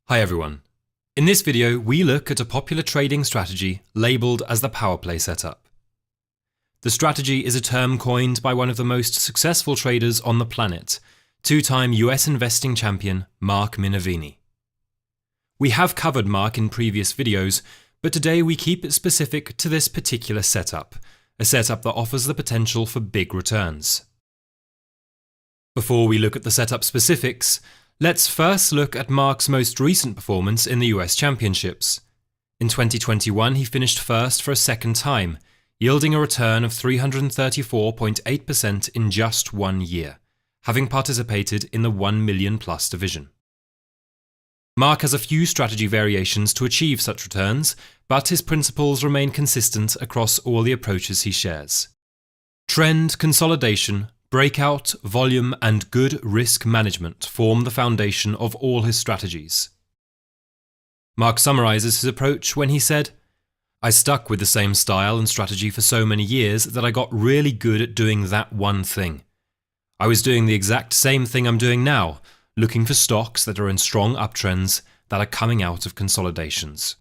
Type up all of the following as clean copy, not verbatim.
Hi everyone. In this video, we look at a popular trading strategy labelled as the power play setup. The strategy is a term coined by one of the most successful traders on the planet, two-time US investing champion Mark Minervini. We have covered Mark in previous videos, but today we keep it specific to this particular setup, a setup that offers the potential for big returns. Before we look at the setup specifics, let's first look at Mark's most recent performance in the US Championships. In 2021, he finished first for a second time, yielding a return of 334.8% in just 1 year, having participated in the 1 million plus division. Mark has a few strategy variations to achieve such returns, but his principles remain consistent across all the approaches he shares. Trend, consolidation, breakout, volume, and good risk management form the foundation of all his strategies. Mark summarizes his approach when he said, "I stuck with the same style and strategy for so many years that I got really good at doing that one thing. I was doing the exact same thing I'm doing now, looking for stocks that are in strong uptrends that are coming out of consolidations."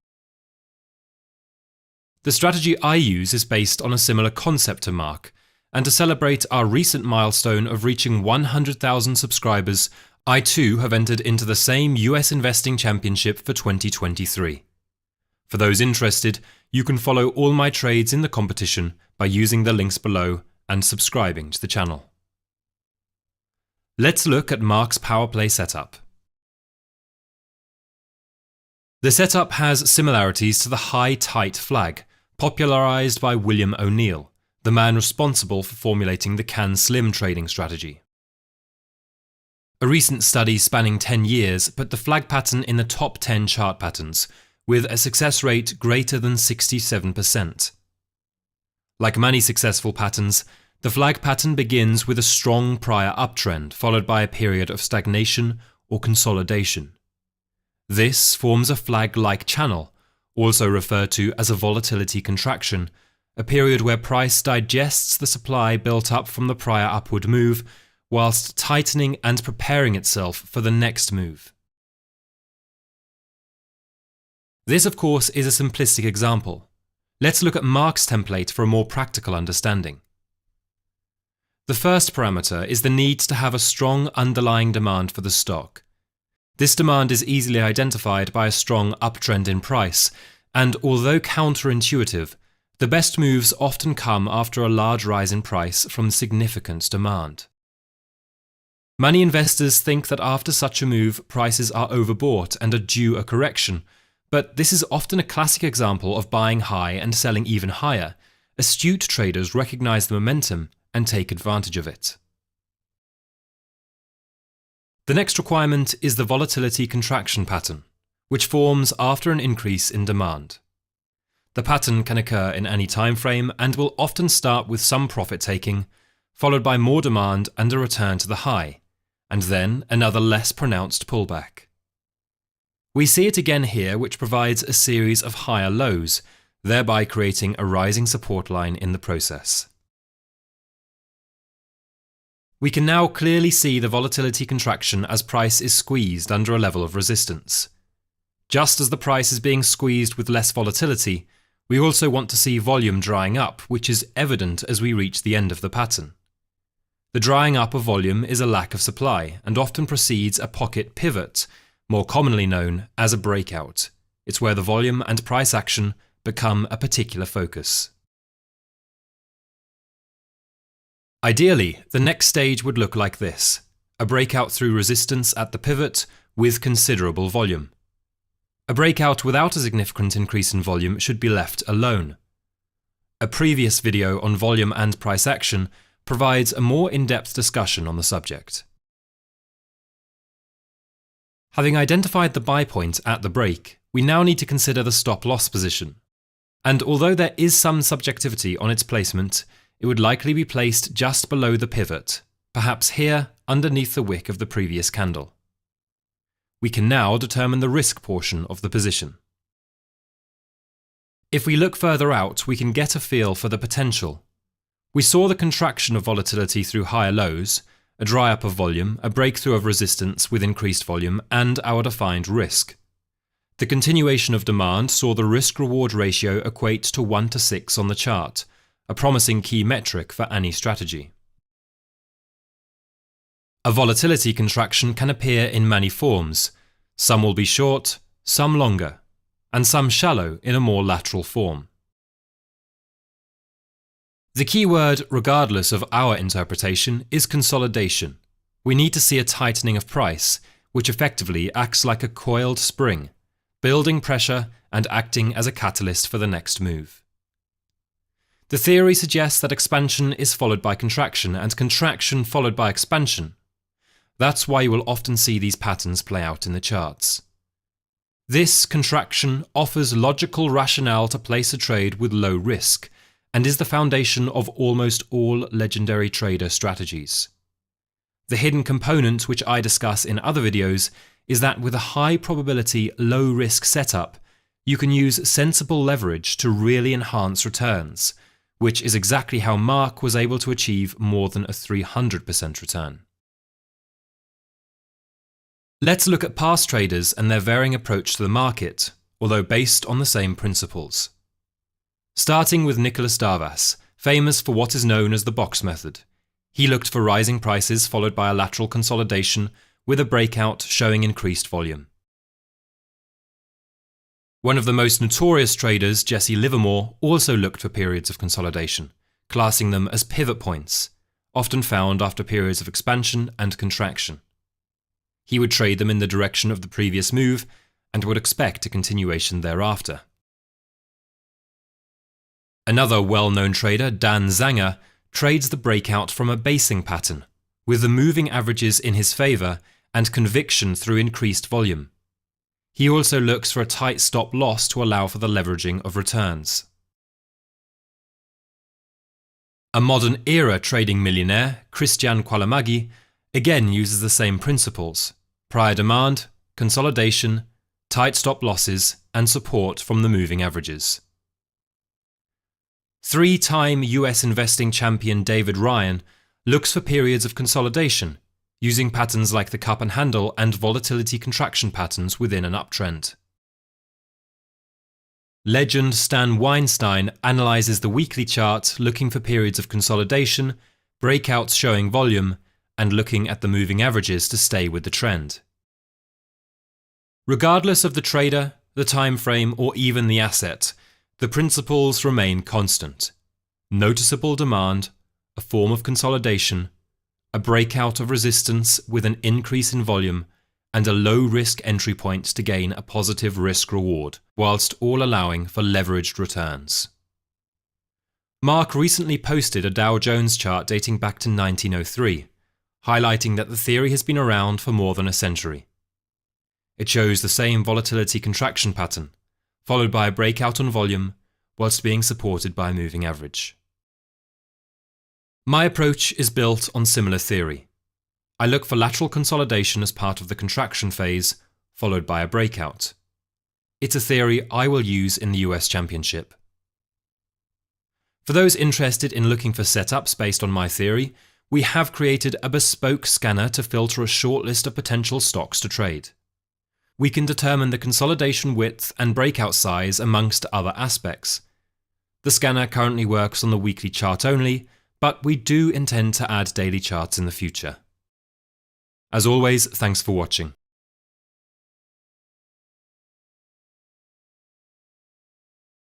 The strategy I use is based on a similar concept to Mark, and to celebrate our recent milestone of reaching 100,000 subscribers, I too have entered into the same US Investing Championship for 2023. For those interested, you can follow all my trades in the competition by using the links below and subscribing to the channel. Let's look at Mark's power play setup. The setup has similarities to the high tight flag, popularized by William O'Neill, the man responsible for formulating the can slim trading strategy. A recent study spanning 10 years put the flag pattern in the top 10 chart patterns, with a success rate greater than 67%. Like many successful patterns, the flag pattern begins with a strong prior uptrend followed by a period of stagnation or consolidation. This forms a flag-like channel, also referred to as a volatility contraction, a period where price digests the supply built up from the prior upward move, whilst tightening and preparing itself for the next move. This, of course, is a simplistic example. Let's look at Mark's template for a more practical understanding. The first parameter is the need to have a strong underlying demand for the stock. This demand is easily identified by a strong uptrend in price, and although counterintuitive, the best moves often come after a large rise in price from significant demand. Many investors think that after such a move, prices are overbought and are due a correction, but this is often a classic example of buying high and selling even higher. Astute traders recognize the momentum and take advantage of it. The next requirement is the volatility contraction pattern, which forms after an increase in demand. The pattern can occur in any time frame and will often start with some profit taking, followed by more demand and a return to the high, and then another less pronounced pullback. We see it again here, which provides a series of higher lows, thereby creating a rising support line in the process. We can now clearly see the volatility contraction as price is squeezed under a level of resistance. Just as the price is being squeezed with less volatility, we also want to see volume drying up, which is evident as we reach the end of the pattern. The drying up of volume is a lack of supply and often precedes a pocket pivot, more commonly known as a breakout. It's where the volume and price action become a particular focus. Ideally, the next stage would look like this: a breakout through resistance at the pivot with considerable volume. A breakout without a significant increase in volume should be left alone. A previous video on volume and price action provides a more in-depth discussion on the subject. Having identified the buy point at the break, we now need to consider the stop-loss position. And although there is some subjectivity on its placement, it would likely be placed just below the pivot, perhaps here underneath the wick of the previous candle. We can now determine the risk portion of the position. If we look further out, we can get a feel for the potential. We saw the contraction of volatility through higher lows, a dry up of volume, a breakthrough of resistance with increased volume, and our defined risk. The continuation of demand saw the risk-reward ratio equate to 1:6 on the chart, a promising key metric for any strategy. A volatility contraction can appear in many forms. Some will be short, some longer, and some shallow in a more lateral form. The key word, regardless of our interpretation, is consolidation. We need to see a tightening of price, which effectively acts like a coiled spring, building pressure and acting as a catalyst for the next move. The theory suggests that expansion is followed by contraction and contraction followed by expansion. That's why you will often see these patterns play out in the charts. This contraction offers logical rationale to place a trade with low risk and is the foundation of almost all legendary trader strategies. The hidden component, which I discuss in other videos, is that with a high probability, low risk setup, you can use sensible leverage to really enhance returns, which is exactly how Mark was able to achieve more than a 300% return. Let's look at past traders and their varying approach to the market, although based on the same principles. Starting with Nicholas Darvas, famous for what is known as the box method. He looked for rising prices followed by a lateral consolidation with a breakout showing increased volume. One of the most notorious traders, Jesse Livermore, also looked for periods of consolidation, classing them as pivot points, often found after periods of expansion and contraction. He would trade them in the direction of the previous move and would expect a continuation thereafter. Another well-known trader, Dan Zanger, trades the breakout from a basing pattern, with the moving averages in his favour and conviction through increased volume. He also looks for a tight stop loss to allow for the leveraging of returns. A modern era trading millionaire, Christian Kwalamagi, again uses the same principles: prior demand, consolidation, tight stop losses, and support from the moving averages. Three-time US investing champion David Ryan looks for periods of consolidation, using patterns like the cup and handle and volatility contraction patterns within an uptrend. Legend Stan Weinstein analyzes the weekly chart, looking for periods of consolidation, breakouts showing volume, and looking at the moving averages to stay with the trend. Regardless of the trader, the time frame, or even the asset, the principles remain constant. Noticeable demand, a form of consolidation, a breakout of resistance with an increase in volume, and a low-risk entry point to gain a positive risk-reward, whilst all allowing for leveraged returns. Mark recently posted a Dow Jones chart dating back to 1903, highlighting that the theory has been around for more than a century. It shows the same volatility contraction pattern, followed by a breakout on volume, whilst being supported by a moving average. My approach is built on similar theory. I look for lateral consolidation as part of the contraction phase, followed by a breakout. It's a theory I will use in the US Championship. For those interested in looking for setups based on my theory, we have created a bespoke scanner to filter a short list of potential stocks to trade. We can determine the consolidation width and breakout size amongst other aspects. The scanner currently works on the weekly chart only, but we do intend to add daily charts in the future. As always, thanks for watching.